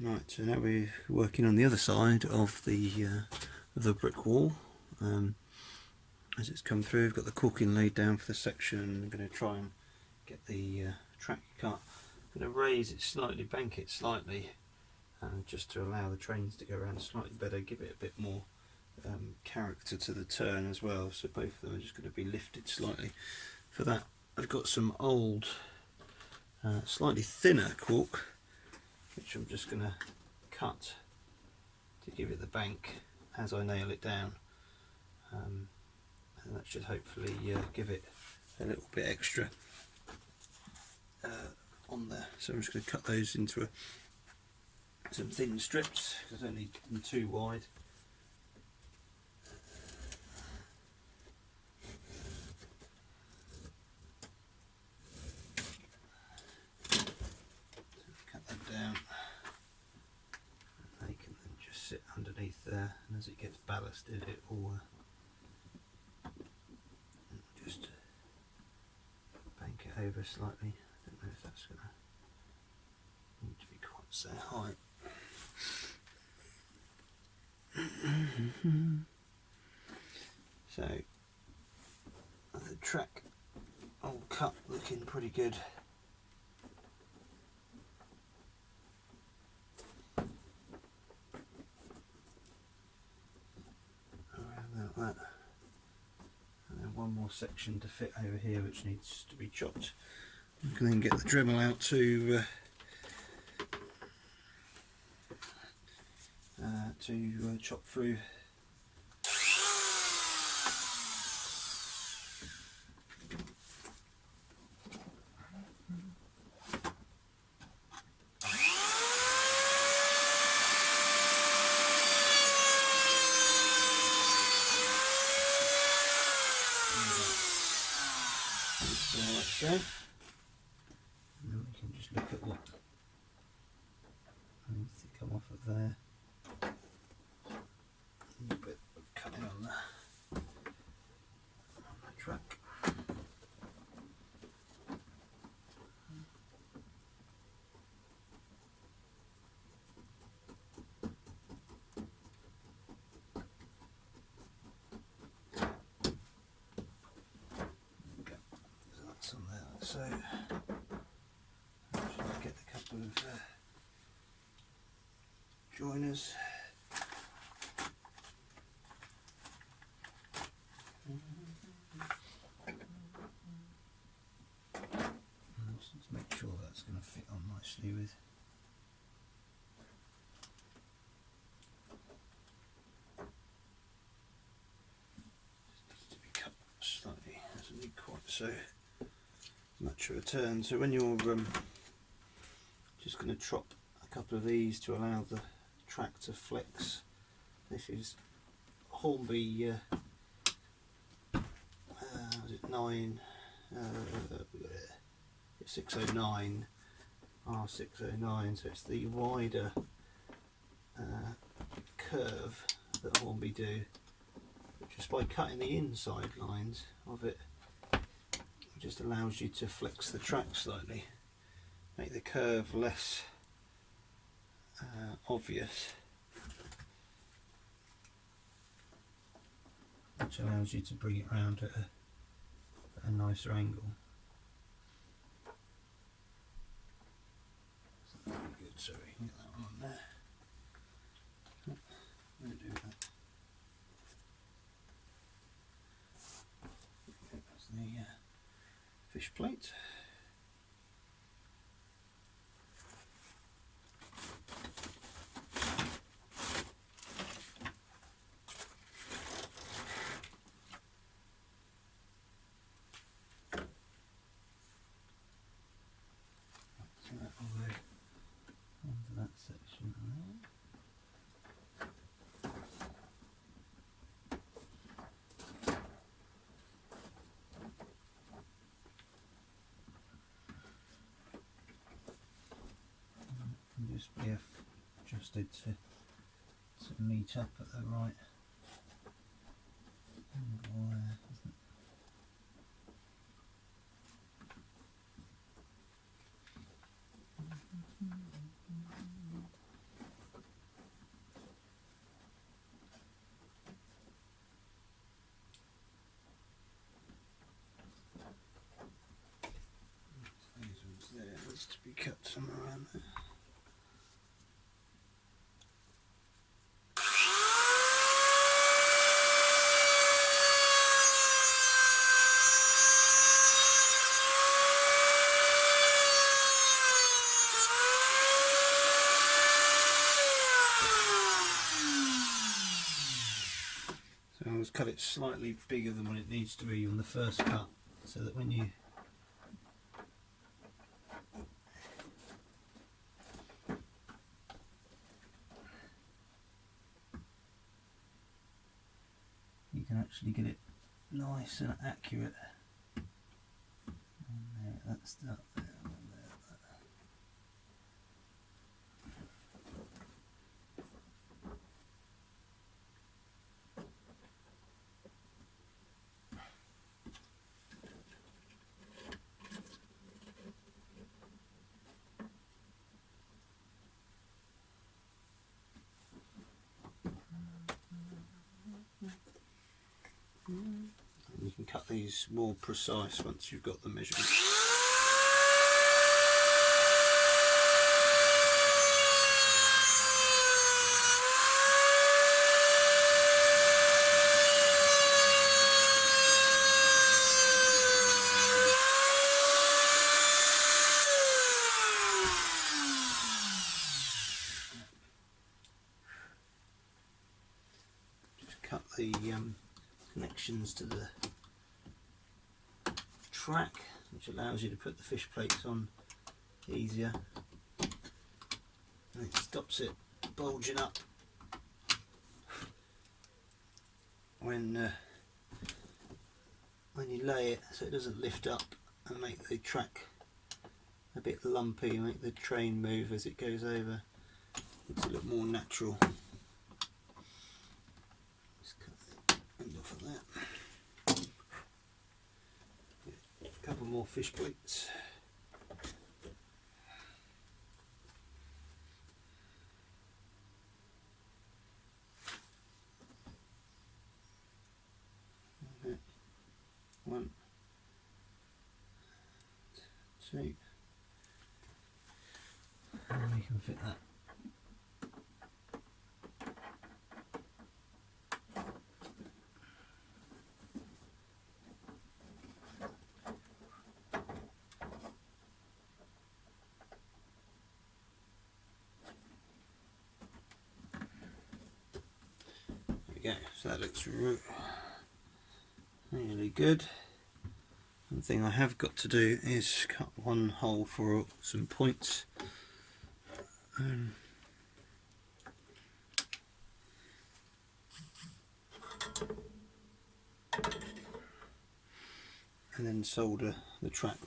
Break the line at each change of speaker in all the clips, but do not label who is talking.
Right, so now we're working on the other side of the brick wall. As it's come through, we've got the caulking laid down for the section. I'm going to try and get the track cut. I'm going to raise it slightly, bank it slightly, just to allow the trains to go around slightly better, give it a bit more character to the turn as well. So both of them are just going to be lifted slightly. For that, I've got some old, slightly thinner caulk, which I'm just going to cut to give it the bank as I nail it down, and that should hopefully give it a little bit extra on there. So I'm just going to cut those into some thin strips because I don't need them too wide. Down, and they can then just sit underneath there, and as it gets ballasted it will just bank it over slightly. I don't know if that's going to need to be quite so high. So the track all cut, looking pretty good. That, and then one more section to fit over here which needs to be chopped. You can then get the Dremel out to chop through. So, and then we can just look at what needs to come off of there. A little bit of cutting on the track. On there, so I'll just get a couple of joiners. Just to make sure that's going to fit on nicely with. Just needs to be cut slightly, doesn't need quite so much of a turn. So when you're just going to chop a couple of these to allow the track to flex. This is Hornby was it 609 R609, so it's the wider curve that Hornby do, just by cutting the inside lines of it. Just allows you to flex the track slightly, make the curve less obvious, which allows you to bring it round at a nicer angle. That's really good, so we can get that one on there. I'm going to do that. That's the fish plate. So that will go onto that section there. Just be adjusted to meet up at the right angle there, isn't it? be cut somewhere around there. So I always cut it slightly bigger than what it needs to be on the first cut, so that when you can actually get it nice and accurate. And there, that's that there, and there, that. You can cut these more precise once you've got the measurement. Just cut the connections to the track, which allows you to put the fish plates on easier, and it stops it bulging up when you lay it, so it doesn't lift up and make the track a bit lumpy, make the train move as it goes over. It's a little more natural. Just cut the end off of that. A couple more fish plates. One, two, and we can fit that. There we go, so that looks really good. One thing I have got to do is cut one hole for some points. And then solder the track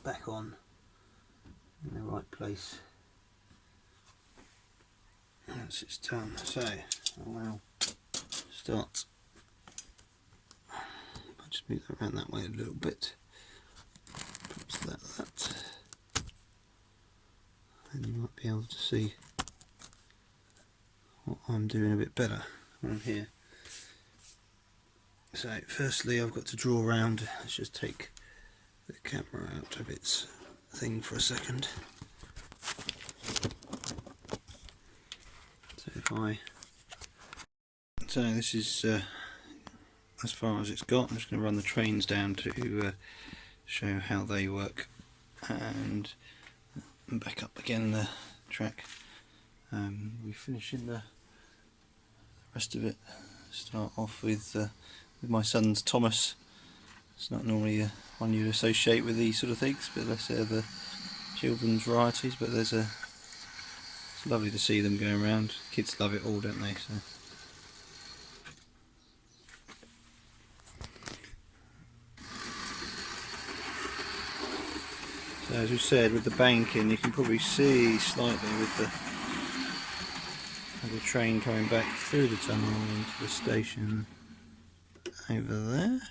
back on in the right place. Once it's done, so I'll now start. I'll just move that around that way a little bit. Perhaps that. And you might be able to see what I'm doing a bit better when I'm here. So firstly I've got to draw around. Let's just take the camera out of its thing for a second. So this is as far as it's got. I'm just going to run the trains down to show how they work, and back up again the track. We finish in the rest of it. Start off with my son's Thomas. It's not normally one you'd associate with these sort of things, but let's say the children's varieties. But it's lovely to see them going around. Kids love it all, don't they? So as we said, with the banking, you can probably see slightly with the train coming back through the tunnel into the station over there,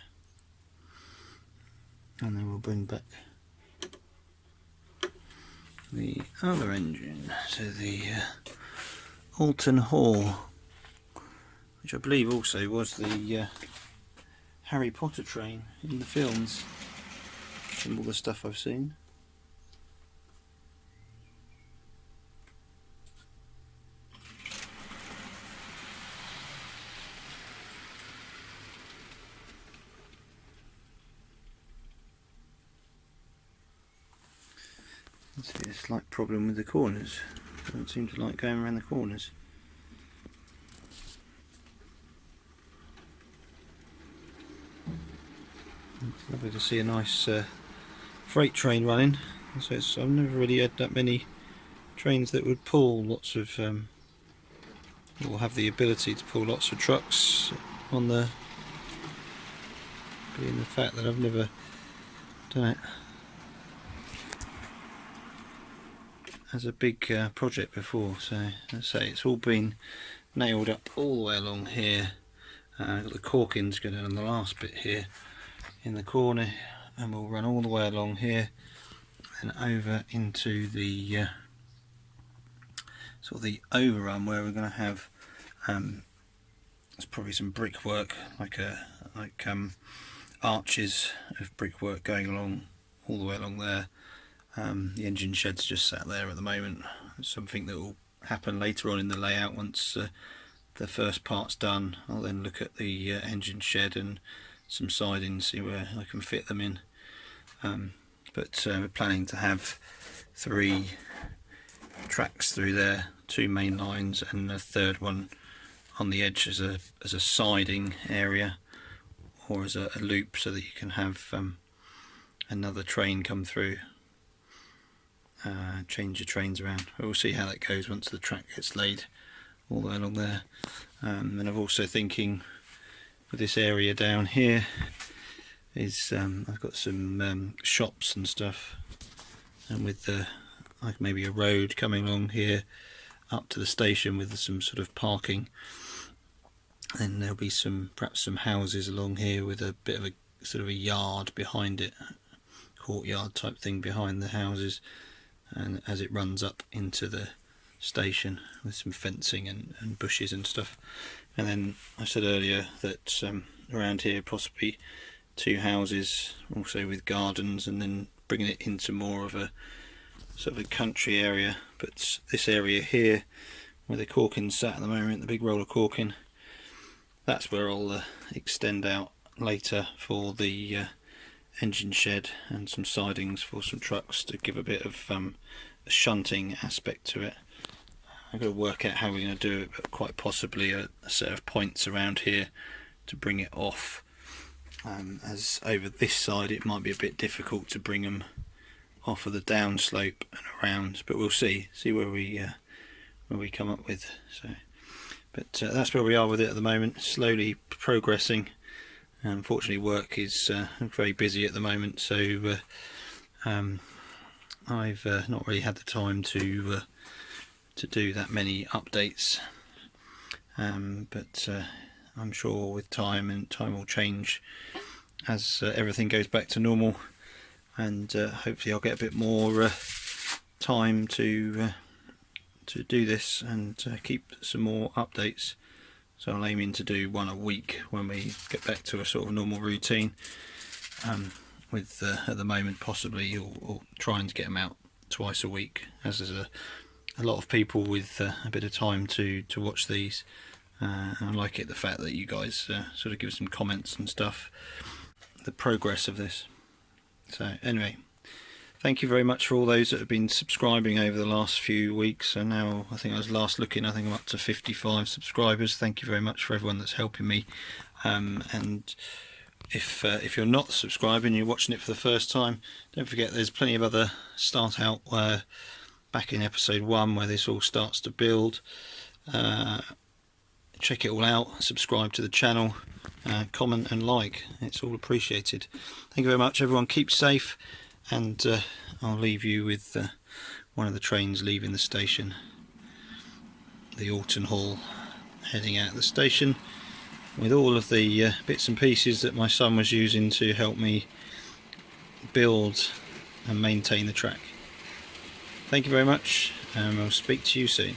and then we'll bring back the other engine, so the Alton Hall, which I believe also was the Harry Potter train in the films, from all the stuff I've seen. It's a slight problem with the corners. Doesn't seem to like going around the corners. It's lovely to see a nice freight train running. So I've never really had that many trains that would pull lots of, or have the ability to pull lots of trucks on the, being the fact that I've never done it as a big project before. So let's say it's all been nailed up all the way along here. Got the corkings going on the last bit here in the corner, and we'll run all the way along here and over into the sort of the overrun where we're going to have there's probably some brickwork, like arches of brickwork going along all the way along there. The engine shed's just sat there at the moment. It's something that will happen later on in the layout once the first part's done. I'll then look at the engine shed and some siding, see where I can fit them in. But we're planning to have 3 tracks through there, 2 main lines and a third one on the edge as a siding area, or as a loop, so that you can have another train come through. Change your trains around. We'll see how that goes once the track gets laid all the way along there. And I'm also thinking with this area down here is I've got some shops and stuff, and with like maybe a road coming along here up to the station with some sort of parking, and there'll be perhaps some houses along here with a bit of a sort of a yard behind it, courtyard type thing behind the houses, and as it runs up into the station with some fencing and bushes and stuff. And then I said earlier that around here possibly 2 houses also with gardens, and then bringing it into more of a sort of a country area. But this area here where the corking's sat at the moment, the big roller corking, that's where I'll extend out later for the engine shed and some sidings for some trucks to give a bit of a shunting aspect to it. I've got to work out how we're going to do it, but quite possibly a set of points around here to bring it off. As over this side it might be a bit difficult to bring them off of the downslope and around, but we'll see where we come up with. So, but that's where we are with it at the moment, slowly progressing. Unfortunately work is very busy at the moment, so I've not really had the time to do that many updates, but I'm sure with time, and time will change as everything goes back to normal, and hopefully I'll get a bit more time to do this and keep some more updates. So I'm aiming to do 1 a week when we get back to a sort of normal routine, with at the moment possibly or trying to get them out twice a week, as there's a lot of people with a bit of time to watch these. And I like it, the fact that you guys sort of give some comments and stuff, the progress of this. So anyway, thank you very much for all those that have been subscribing over the last few weeks. And now, I think I was last looking, I think I'm up to 55 subscribers. Thank you very much for everyone that's helping me. And if you're not subscribing, you're watching it for the first time, don't forget there's plenty of other start out back in episode 1 where this all starts to build. Check it all out, subscribe to the channel, comment and like, it's all appreciated. Thank you very much everyone, keep safe, and I'll leave you with one of the trains leaving the station, the Alton Hall, heading out of the station with all of the bits and pieces that my son was using to help me build and maintain the track. Thank you very much, and I'll speak to you soon.